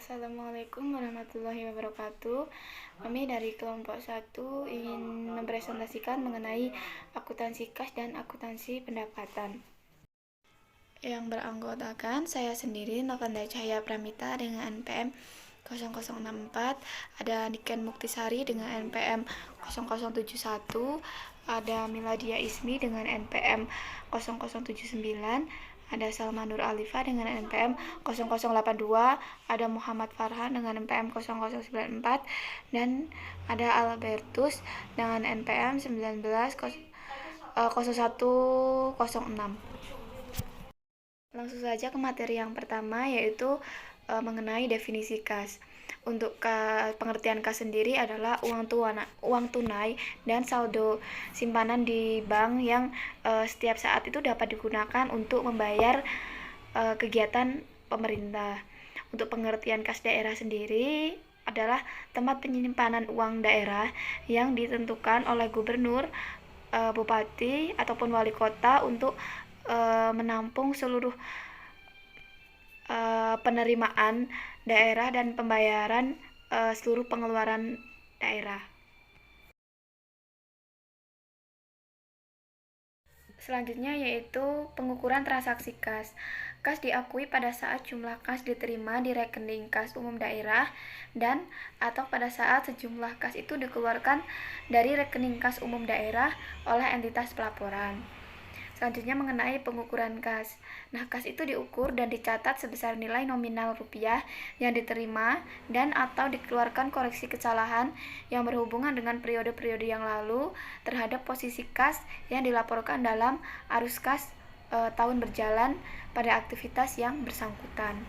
Assalamualaikum warahmatullahi wabarakatuh. Kami dari kelompok 1 ingin mempresentasikan mengenai akuntansi kas dan akuntansi pendapatan. Yang beranggotakan saya sendiri, Novanda Cahaya Pramita dengan NPM 0064, ada Niken Muktisari dengan NPM 0071, ada Miladia Ismi dengan NPM 0079, ada Salma Nur Alifa dengan NPM 0082, ada Muhammad Farhan dengan NPM 0094, dan ada Albertus dengan NPM 0106. Langsung saja ke materi yang pertama, yaitu mengenai definisi kas. Untuk pengertian kas sendiri adalah uang tunai dan saldo simpanan di bank yang setiap saat itu dapat digunakan untuk membayar kegiatan pemerintah. Untuk pengertian kas daerah sendiri adalah tempat penyimpanan uang daerah yang ditentukan oleh gubernur, bupati, ataupun wali kota untuk menampung seluruh penerimaan daerah dan pembayaran seluruh pengeluaran daerah. Selanjutnya yaitu pengukuran transaksi kas. Kas diakui pada saat jumlah kas diterima di rekening kas umum daerah dan atau pada saat sejumlah kas itu dikeluarkan dari rekening kas umum daerah oleh entitas pelaporan. Selanjutnya mengenai pengukuran kas. Nah, kas itu diukur dan dicatat sebesar nilai nominal rupiah yang diterima dan atau dikeluarkan koreksi kesalahan yang berhubungan dengan periode-periode yang lalu terhadap posisi kas yang dilaporkan dalam arus kas tahun berjalan pada aktivitas yang bersangkutan.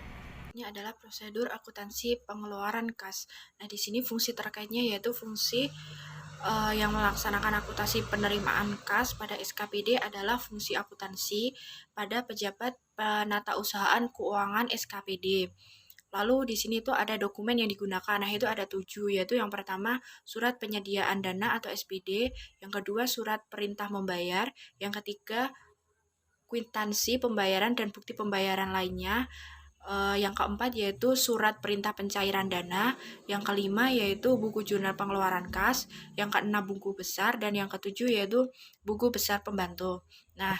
Ini adalah prosedur akuntansi pengeluaran kas. Nah, di sini fungsi terkaitnya yaitu fungsi yang melaksanakan akuntansi penerimaan kas pada SKPD adalah fungsi akuntansi pada pejabat penatausahaan keuangan SKPD. Lalu di sini tuh ada dokumen yang digunakan. Nah, itu ada 7, yaitu yang pertama surat penyediaan dana atau SPD, yang kedua surat perintah membayar, yang ketiga kwitansi pembayaran dan bukti pembayaran lainnya. Yang keempat yaitu surat perintah pencairan dana, yang kelima yaitu buku jurnal pengeluaran kas, yang keenam buku besar, dan yang ketujuh yaitu buku besar pembantu. Nah,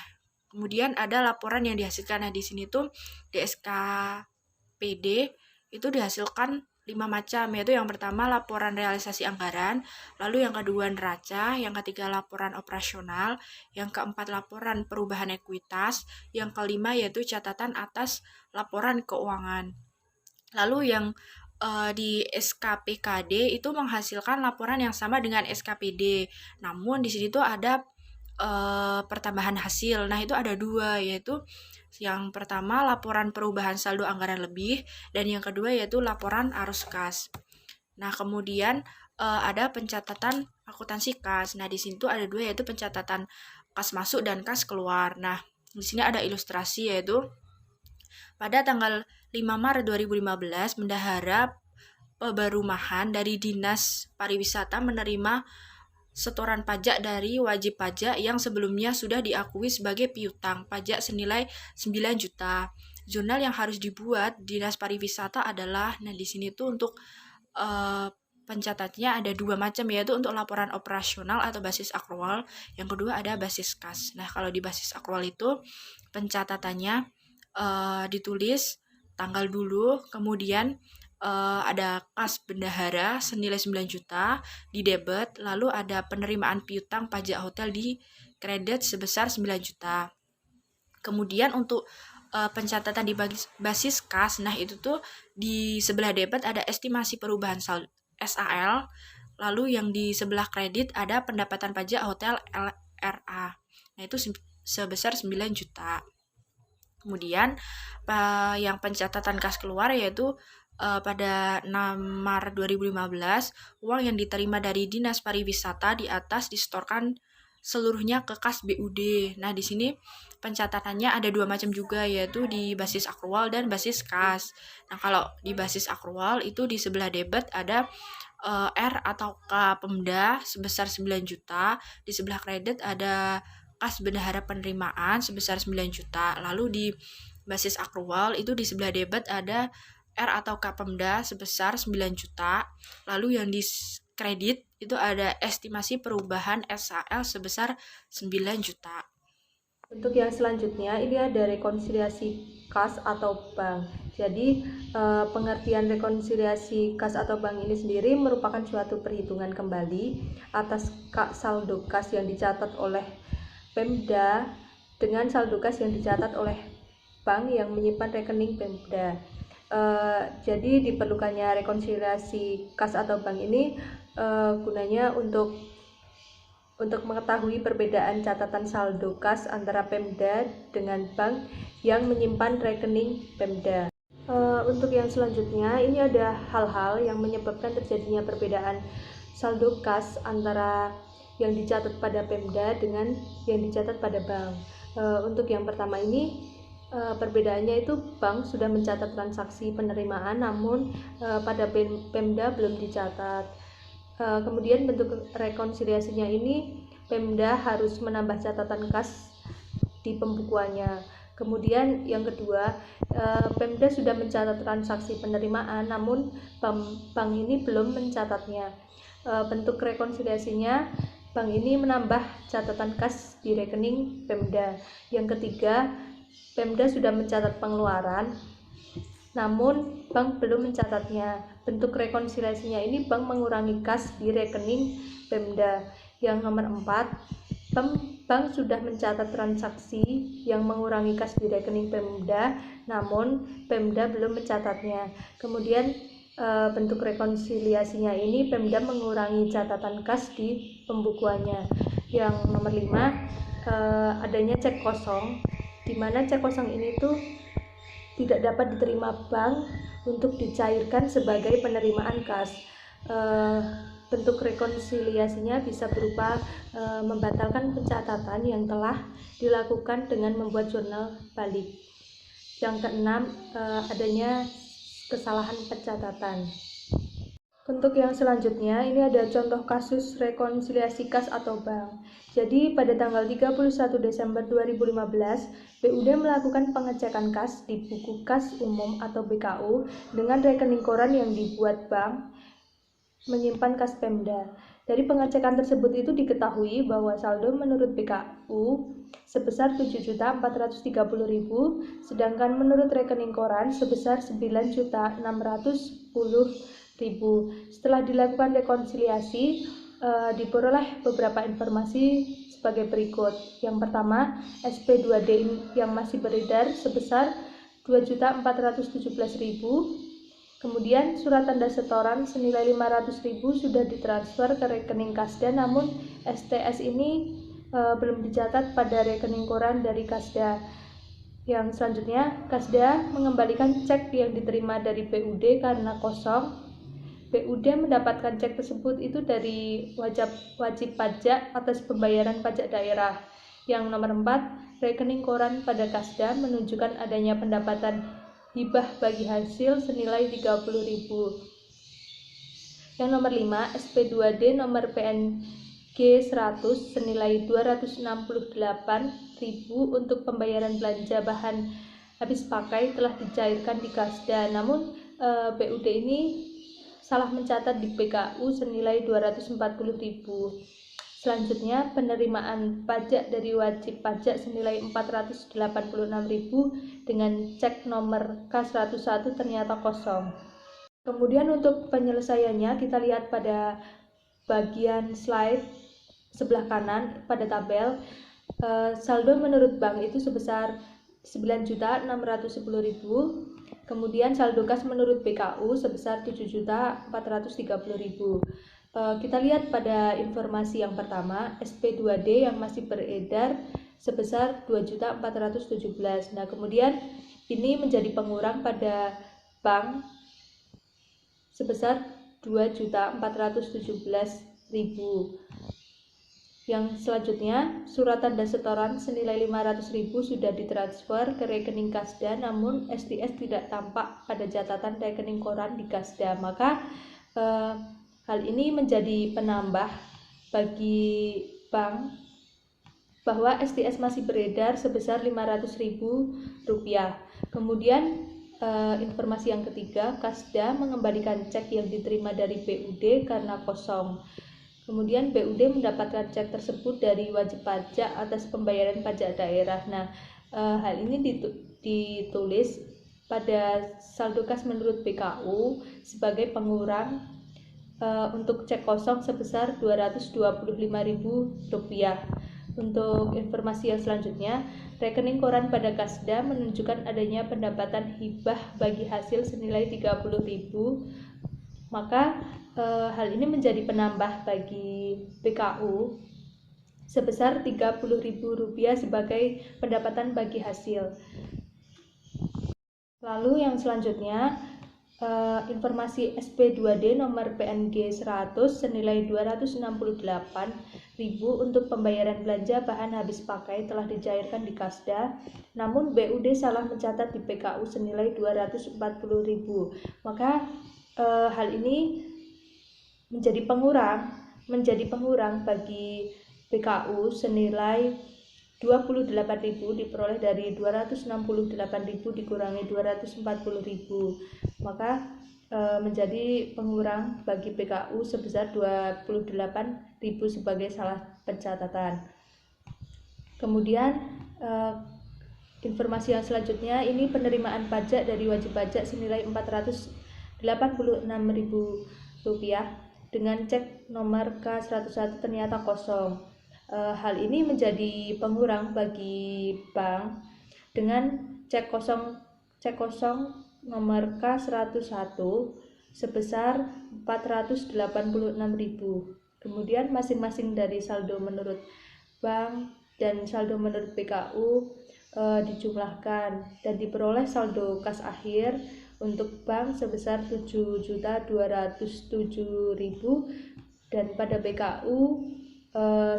kemudian ada laporan yang dihasilkan. Nah, di sini tuh di SKPD itu dihasilkan 5 macam, yaitu yang pertama laporan realisasi anggaran, lalu yang kedua neraca, yang ketiga laporan operasional, yang keempat laporan perubahan ekuitas, yang kelima yaitu catatan atas laporan keuangan. Lalu yang di SKPKD itu menghasilkan laporan yang sama dengan SKPD, namun di sini tuh ada pertambahan hasil. Nah, itu ada 2, yaitu yang pertama laporan perubahan saldo anggaran lebih, dan yang kedua yaitu laporan arus kas. Nah, kemudian ada pencatatan akuntansi kas. Nah, di sini tuh ada 2, yaitu pencatatan kas masuk dan kas keluar. Nah, di sini ada ilustrasi, yaitu pada tanggal 5 Maret 2015, Bendahara Perumahan dari Dinas Pariwisata menerima setoran pajak dari wajib pajak yang sebelumnya sudah diakui sebagai piutang pajak senilai 9 juta. Jurnal yang harus dibuat Dinas Pariwisata adalah, nah di sini tuh untuk pencatatnya ada 2 macam, yaitu untuk laporan operasional atau basis akrual, yang kedua ada basis kas. Nah, kalau di basis akrual itu pencatatannya ditulis tanggal dulu, kemudian ada kas bendahara senilai 9 juta di debit, lalu ada penerimaan piutang pajak hotel di kredit sebesar 9 juta. Kemudian untuk pencatatan di basis kas, nah itu tuh di sebelah debit ada estimasi perubahan saldo SAL, lalu yang di sebelah kredit ada pendapatan pajak hotel LRA. Nah, itu sebesar 9 juta. Kemudian yang pencatatan kas keluar yaitu pada 6 Maret 2015, uang yang diterima dari Dinas Pariwisata di atas disetorkan seluruhnya ke kas BUD. Nah, di sini pencatatannya ada 2 macam juga, yaitu di basis akrual dan basis kas. Nah, kalau di basis akrual itu di sebelah debit ada R atau K Pemda sebesar 9 juta, di sebelah kredit ada kas bendahara penerimaan sebesar 9 juta. Lalu di basis akrual itu di sebelah debit ada R atau Kapemda sebesar 9 juta. Lalu yang diskredit itu ada estimasi perubahan SAL sebesar 9 juta. Untuk yang selanjutnya, ini ada rekonsiliasi kas atau bank. Jadi, pengertian rekonsiliasi kas atau bank ini sendiri merupakan suatu perhitungan kembali atas saldo kas yang dicatat oleh Pemda dengan saldo kas yang dicatat oleh bank yang menyimpan rekening Pemda. Jadi diperlukannya rekonsiliasi kas atau bank ini gunanya untuk mengetahui perbedaan catatan saldo kas antara Pemda dengan bank yang menyimpan rekening Pemda. Untuk yang selanjutnya, ini ada hal-hal yang menyebabkan terjadinya perbedaan saldo kas antara yang dicatat pada Pemda dengan yang dicatat pada bank. Untuk yang pertama ini, perbedaannya itu bank sudah mencatat transaksi penerimaan, namun pada Pemda belum dicatat. Kemudian bentuk rekonsiliasinya ini, Pemda harus menambah catatan kas di pembukuannya. Kemudian yang kedua, Pemda sudah mencatat transaksi penerimaan, namun bank ini belum mencatatnya. Bentuk rekonsiliasinya, bank ini menambah catatan kas di rekening Pemda. Yang ketiga, Pemda sudah mencatat pengeluaran, namun bank belum mencatatnya. Bentuk rekonsiliasinya ini, bank mengurangi kas di rekening Pemda. Yang nomor 4, bank sudah mencatat transaksi yang mengurangi kas di rekening Pemda, namun Pemda belum mencatatnya. Kemudian bentuk rekonsiliasinya ini, Pemda mengurangi catatan kas di pembukuannya. Yang nomor 5, adanya cek kosong, di mana cek kosong ini tuh tidak dapat diterima bank untuk dicairkan sebagai penerimaan kas. Bentuk rekonsiliasinya bisa berupa membatalkan pencatatan yang telah dilakukan dengan membuat jurnal balik. Yang keenam, adanya kesalahan pencatatan. Untuk yang selanjutnya, ini ada contoh kasus rekonsiliasi kas atau bank. Jadi pada tanggal 31 Desember 2015, BUD melakukan pengecekan kas di buku kas umum atau BKU dengan rekening koran yang dibuat bank menyimpan kas Pemda. Dari pengecekan tersebut itu diketahui bahwa saldo menurut BKU sebesar 7.430.000, sedangkan menurut rekening koran sebesar 9.610.000. Setelah dilakukan rekonsiliasi, diperoleh beberapa informasi sebagai berikut. Yang pertama, SP2D yang masih beredar sebesar 2.417.000. Kemudian surat tanda setoran senilai 500.000 sudah ditransfer ke rekening Kasda, namun STS ini belum dicatat pada rekening koran dari Kasda. Yang selanjutnya, Kasda mengembalikan cek yang diterima dari BUD karena kosong. BUD mendapatkan cek tersebut itu dari wajib pajak atas pembayaran pajak daerah. Yang nomor 4, rekening koran pada Kasda menunjukkan adanya pendapatan hibah bagi hasil senilai 30.000. Yang nomor 5, SP2D nomor PNG 100 senilai 268.000 untuk pembayaran belanja bahan habis pakai telah dicairkan di Kasda, namun BUD ini salah mencatat di PKU senilai 240.000. Selanjutnya, penerimaan pajak dari wajib pajak senilai 486.000 dengan cek nomor K101 ternyata kosong. Kemudian untuk penyelesaiannya, kita lihat pada bagian slide sebelah kanan pada tabel. Saldo menurut bank itu sebesar 9.610.000. Kemudian saldo kas menurut BKU sebesar 7.430.000. Kita lihat pada informasi yang pertama, SP2D yang masih beredar sebesar 2.417. Nah, kemudian ini menjadi pengurang pada bank sebesar 2.417.000. Yang selanjutnya, surat tanda setoran senilai 500.000 sudah ditransfer ke rekening Kasda, namun STS tidak tampak pada catatan rekening koran di Kasda. Maka hal ini menjadi penambah bagi bank bahwa STS masih beredar sebesar Rp500.000. Kemudian Informasi yang ketiga, Kasda mengembalikan cek yang diterima dari BUD karena kosong. Kemudian BUD mendapatkan cek tersebut dari wajib pajak atas pembayaran pajak daerah. Nah, hal ini ditulis pada saldo kas menurut BKU sebagai pengurang untuk cek kosong sebesar Rp225.000. Untuk informasi yang selanjutnya, rekening koran pada Kasda menunjukkan adanya pendapatan hibah bagi hasil senilai Rp30.000. Maka hal ini menjadi penambah bagi BKU sebesar Rp30.000 sebagai pendapatan bagi hasil. Lalu yang selanjutnya, informasi SP2D nomor PNG 100 senilai Rp268.000 untuk pembayaran belanja bahan habis pakai telah dicairkan di Kasda, namun BUD salah mencatat di PKU senilai Rp240.000. Maka hal ini menjadi pengurang bagi PKU senilai Rp28.000 diperoleh dari Rp268.000 dikurangi Rp240.000. Maka menjadi pengurang bagi PKU sebesar Rp28.000 sebagai salah pencatatan. Kemudian informasi yang selanjutnya, ini penerimaan pajak dari wajib pajak senilai Rp486.000 dengan cek nomor K101 ternyata kosong. Hal ini menjadi pengurang bagi bank dengan cek kosong nomor K101 sebesar Rp486.000. Kemudian masing-masing dari saldo menurut bank dan saldo menurut PKU dijumlahkan dan diperoleh saldo kas akhir untuk bank sebesar Rp7.207.000 dan pada PKU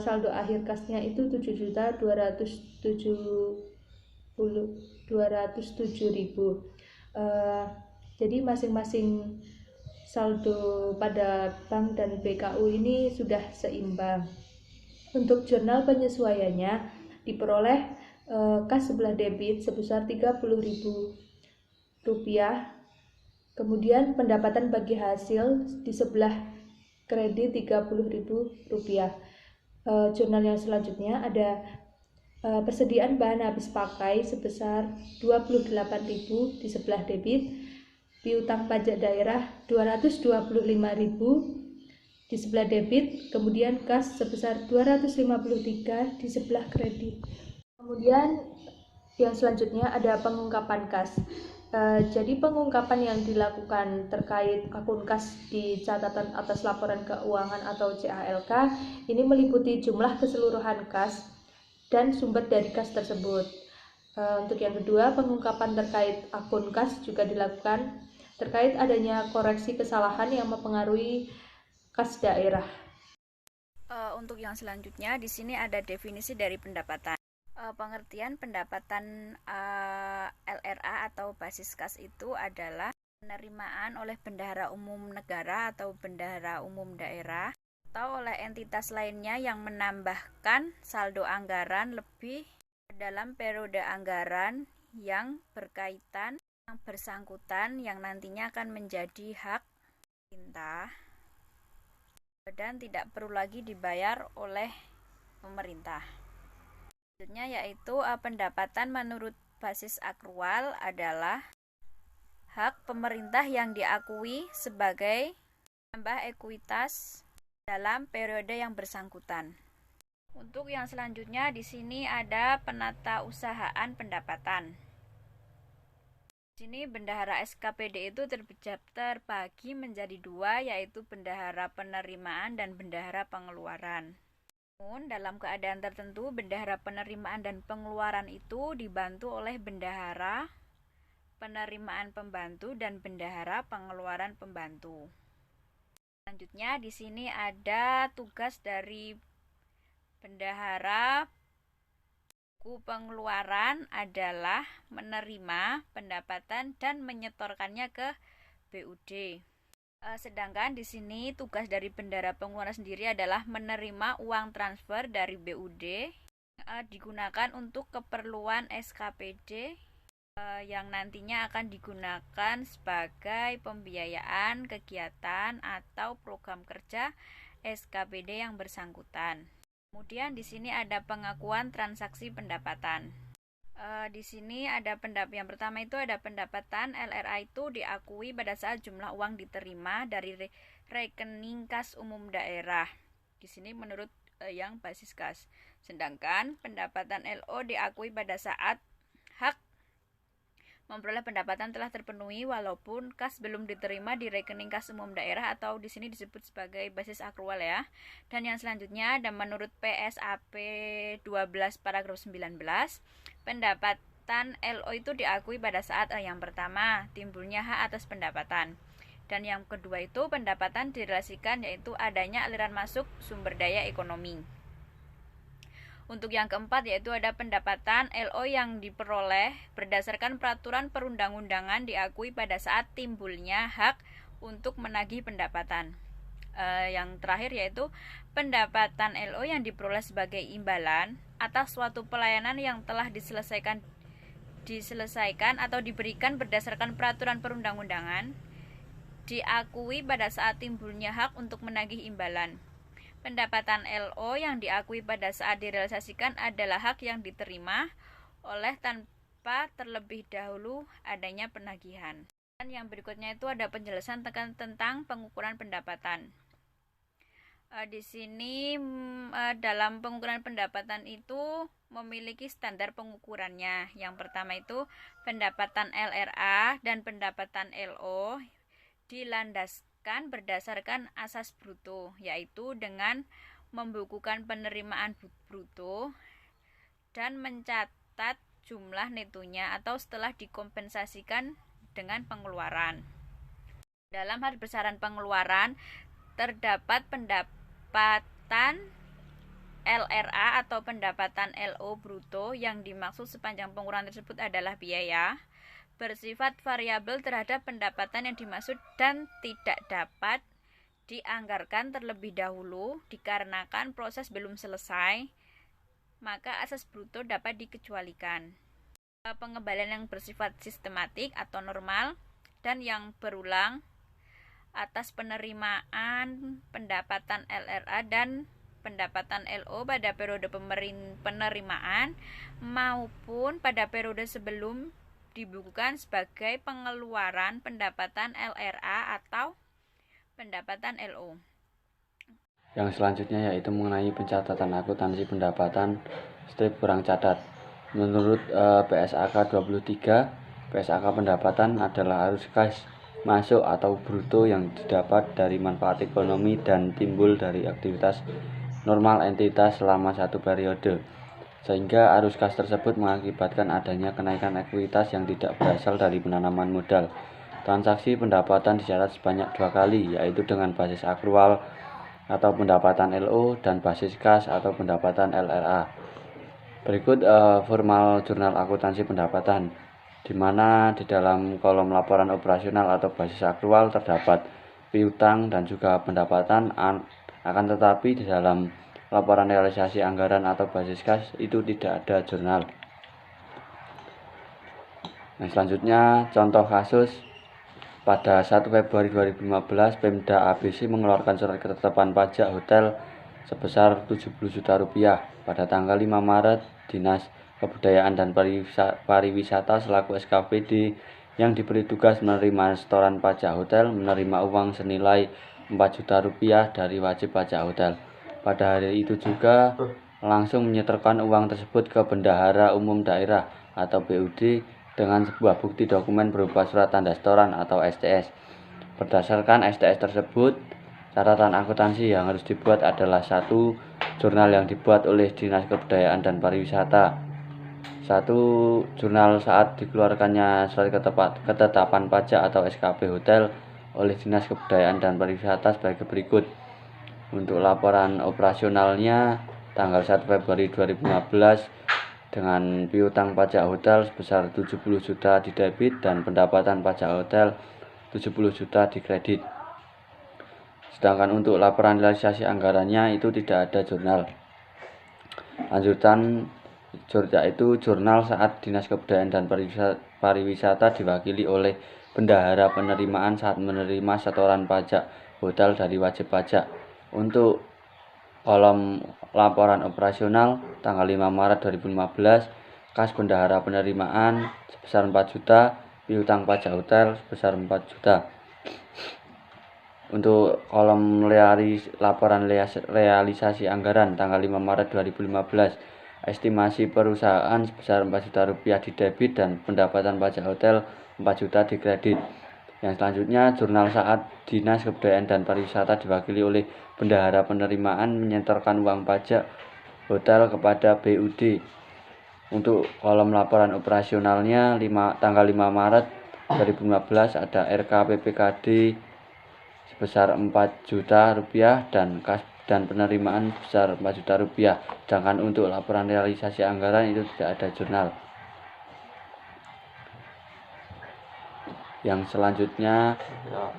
saldo akhir kasnya itu Rp7.207.000. Jadi masing-masing saldo pada bank dan PKU ini sudah seimbang. Untuk jurnal penyesuaiannya diperoleh kas sebelah debit sebesar Rp30.000. Kemudian pendapatan bagi hasil di sebelah kredit Rp30.000. Jurnal yang selanjutnya ada persediaan bahan habis pakai sebesar Rp28.000 di sebelah debit, piutang pajak daerah Rp225.000 di sebelah debit, kemudian kas sebesar Rp253 di sebelah kredit. Kemudian yang selanjutnya ada pengungkapan kas. Jadi pengungkapan yang dilakukan terkait akun kas di catatan atas laporan keuangan atau CALK ini meliputi jumlah keseluruhan kas dan sumber dari kas tersebut. Untuk yang kedua, pengungkapan terkait akun kas juga dilakukan terkait adanya koreksi kesalahan yang mempengaruhi kas daerah. Untuk yang selanjutnya, di sini ada definisi dari pendapatan. Pengertian pendapatan LRA atau basis kas itu adalah penerimaan oleh bendahara umum negara atau bendahara umum daerah atau oleh entitas lainnya yang menambahkan saldo anggaran lebih dalam periode anggaran yang berkaitan yang bersangkutan yang nantinya akan menjadi hak pemerintah dan tidak perlu lagi dibayar oleh pemerintah. Selanjutnya yaitu pendapatan menurut basis akrual adalah hak pemerintah yang diakui sebagai tambah ekuitas dalam periode yang bersangkutan. Untuk yang selanjutnya di sini ada penatausahaan pendapatan. Di sini bendahara SKPD itu terbagi menjadi dua, yaitu bendahara penerimaan dan bendahara pengeluaran. Namun dalam keadaan tertentu bendahara penerimaan dan pengeluaran itu dibantu oleh bendahara penerimaan pembantu dan bendahara pengeluaran pembantu. Selanjutnya di sini ada tugas dari bendahara buku pengeluaran adalah menerima pendapatan dan menyetorkannya ke BUD. Sedangkan di sini tugas dari bendahara pengeluaran sendiri adalah menerima uang transfer dari BUD digunakan untuk keperluan SKPD yang nantinya akan digunakan sebagai pembiayaan kegiatan atau program kerja SKPD yang bersangkutan. Kemudian di sini ada pengakuan transaksi pendapatan. Di sini ada yang pertama itu ada pendapatan LRA itu diakui pada saat jumlah uang diterima dari rekening kas umum daerah. Di sini menurut yang basis kas. Sedangkan pendapatan LO diakui pada saat hak memperoleh pendapatan telah terpenuhi walaupun kas belum diterima di rekening kas umum daerah atau di sini disebut sebagai basis akrual ya. Dan yang selanjutnya ada menurut PSAP 12 paragraf 19, pendapatan LO itu diakui pada saat yang pertama timbulnya hak atas pendapatan. Dan yang kedua itu pendapatan direlasikan yaitu adanya aliran masuk sumber daya ekonomi. Untuk yang keempat yaitu ada pendapatan LO yang diperoleh berdasarkan peraturan perundang-undangan diakui pada saat timbulnya hak untuk menagih pendapatan. Yang terakhir yaitu pendapatan LO yang diperoleh sebagai imbalan atas suatu pelayanan yang telah diselesaikan atau diberikan berdasarkan peraturan perundang-undangan diakui pada saat timbulnya hak untuk menagih imbalan. Pendapatan LO yang diakui pada saat direalisasikan adalah hak yang diterima oleh tanpa terlebih dahulu adanya penagihan. Dan yang berikutnya itu ada penjelasan tentang pengukuran pendapatan. Di sini dalam pengukuran pendapatan itu memiliki standar pengukurannya. Yang pertama itu pendapatan LRA dan pendapatan LO dilandaskan berdasarkan asas bruto, yaitu dengan membukukan penerimaan bruto dan mencatat jumlah netonya atau setelah dikompensasikan dengan pengeluaran. Dalam hal besaran pengeluaran terdapat pendapatan LRA atau pendapatan LO bruto. Yang dimaksud sepanjang pengukuran tersebut adalah biaya bersifat variabel terhadap pendapatan yang dimaksud dan tidak dapat dianggarkan terlebih dahulu dikarenakan proses belum selesai, maka asas bruto dapat dikecualikan. Pengembalian yang bersifat sistematik atau normal dan yang berulang atas penerimaan pendapatan LRA dan pendapatan LO pada periode penerimaan maupun pada periode sebelum dibukukan sebagai pengeluaran pendapatan LRA atau pendapatan LO. Yang selanjutnya yaitu mengenai pencatatan akuntansi pendapatan strip kurang catat. Menurut PSAK 23, PSAK pendapatan adalah arus kas masuk atau bruto yang didapat dari manfaat ekonomi dan timbul dari aktivitas normal entitas selama satu periode, sehingga arus kas tersebut mengakibatkan adanya kenaikan ekuitas yang tidak berasal dari penanaman modal. Transaksi pendapatan dicatat sebanyak 2 kali, yaitu dengan basis akrual atau pendapatan LO dan basis kas atau pendapatan LRA. Berikut formal jurnal akuntansi pendapatan, di mana di dalam kolom laporan operasional atau basis akrual terdapat piutang dan juga pendapatan, akan tetapi di dalam laporan realisasi anggaran atau basis kas itu tidak ada jurnal. Nah, selanjutnya contoh kasus pada 1 Februari 2015 Pemda ABC mengeluarkan surat ketetapan pajak hotel sebesar 70 juta rupiah. Pada tanggal 5 Maret Dinas Kebudayaan dan Pariwisata selaku SKPD yang diberi tugas menerima setoran pajak hotel menerima uang senilai 4 juta rupiah dari wajib pajak hotel. Pada hari itu juga langsung menyetorkan uang tersebut ke Bendahara Umum Daerah atau BUD dengan sebuah bukti dokumen berupa surat tanda setoran atau STS. Berdasarkan STS tersebut, catatan akuntansi yang harus dibuat adalah 1. Jurnal yang dibuat oleh Dinas Kebudayaan dan Pariwisata. 1. Jurnal saat dikeluarkannya surat ketetapan pajak atau SKP hotel oleh Dinas Kebudayaan dan Pariwisata sebagai berikut. Untuk laporan operasionalnya tanggal 1 Februari 2015 dengan piutang pajak hotel sebesar 70 juta di debit dan pendapatan pajak hotel 70 juta di kredit. Sedangkan untuk laporan realisasi anggarannya itu tidak ada jurnal. Lanjutan yaitu jurnal saat Dinas Kebudayaan dan Pariwisata diwakili oleh bendahara penerimaan saat menerima setoran pajak hotel dari wajib pajak. Untuk kolom laporan operasional tanggal 5 Maret 2015, kas bendahara penerimaan sebesar 4 juta, piutang pajak hotel sebesar 4 juta. Untuk kolom laporan realisasi anggaran tanggal 5 Maret 2015, estimasi perusahaan sebesar 4 juta rupiah di debit dan pendapatan pajak hotel 4 juta di kredit. Yang selanjutnya, jurnal saat Dinas Kebudayaan dan Pariwisata diwakili oleh bendahara penerimaan menyetorkan uang pajak hotel kepada BUD. Untuk kolom laporan operasionalnya tanggal 5 Maret 2015 ada RK PPKD sebesar 4 juta rupiah dan kas dan penerimaan sebesar 4 juta rupiah. Sedangkan untuk laporan realisasi anggaran itu tidak ada jurnal. Yang selanjutnya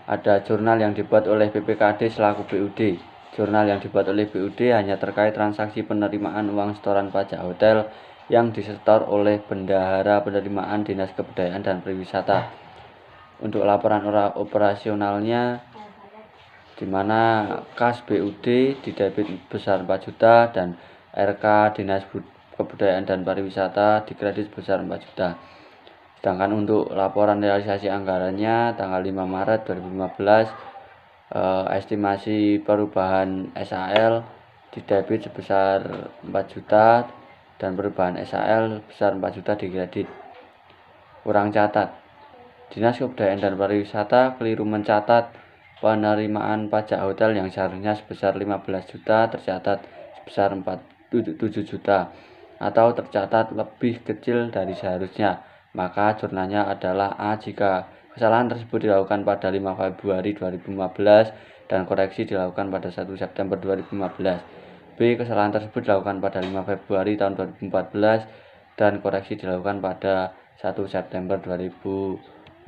ada jurnal yang dibuat oleh PPKD selaku BUD. Jurnal yang dibuat oleh BUD hanya terkait transaksi penerimaan uang setoran pajak hotel yang disetor oleh bendahara penerimaan Dinas Kebudayaan dan Pariwisata. Untuk laporan operasionalnya, di mana kas BUD didebit besar 4 juta dan RK Dinas Kebudayaan dan Pariwisata dikredit sebesar 4 juta. Sedangkan untuk laporan realisasi anggarannya tanggal 5 Maret 2015, estimasi perubahan SAL didebit sebesar 4 juta dan perubahan SAL sebesar 4 juta dikredit. Kurang catat, Dinas Kebudayaan dan Pariwisata keliru mencatat penerimaan pajak hotel yang seharusnya sebesar 15 juta tercatat sebesar 7 juta atau tercatat lebih kecil dari seharusnya. Maka jurnalnya adalah A jika kesalahan tersebut dilakukan pada 5 Februari 2015 dan koreksi dilakukan pada 1 September 2015. B. Kesalahan tersebut dilakukan pada 5 Februari tahun 2014 dan koreksi dilakukan pada 1 September 2015.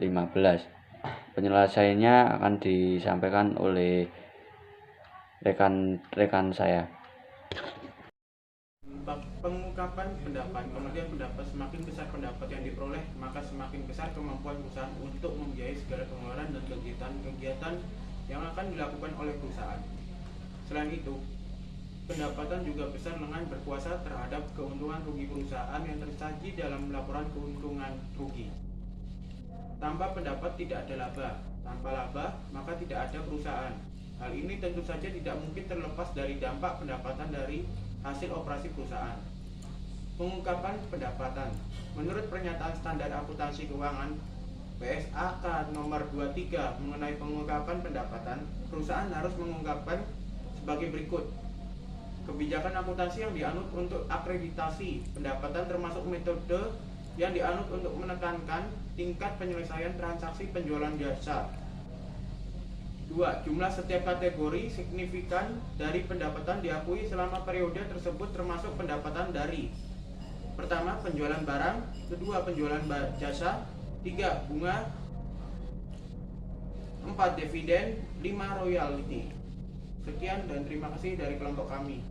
Penyelesaiannya akan disampaikan oleh rekan saya. Pengungkapan pendapat. Kemudian pendapat, semakin besar pendapat yang diperoleh, maka semakin besar kemampuan perusahaan untuk membiayai segala pengeluaran dan kegiatan yang akan dilakukan oleh perusahaan. Selain itu, pendapatan juga besar dengan berkuasa terhadap keuntungan rugi perusahaan yang tersaji dalam laporan keuntungan rugi. Tanpa pendapat tidak ada laba, tanpa laba maka tidak ada perusahaan. Hal ini tentu saja tidak mungkin terlepas dari dampak pendapatan dari hasil operasi perusahaan. Pengungkapan pendapatan. Menurut pernyataan standar akuntansi keuangan PSAK nomor 23 mengenai pengungkapan pendapatan, perusahaan harus mengungkapkan sebagai berikut. Kebijakan akuntansi yang dianut untuk akreditasi pendapatan termasuk metode yang dianut untuk menekankan tingkat penyelesaian transaksi penjualan jasa. 2. Jumlah setiap kategori signifikan dari pendapatan diakui selama periode tersebut termasuk pendapatan dari: pertama, penjualan barang; kedua, penjualan jasa; 3, bunga; 4, dividen; 5, royalti. Sekian dan terima kasih dari kelompok kami.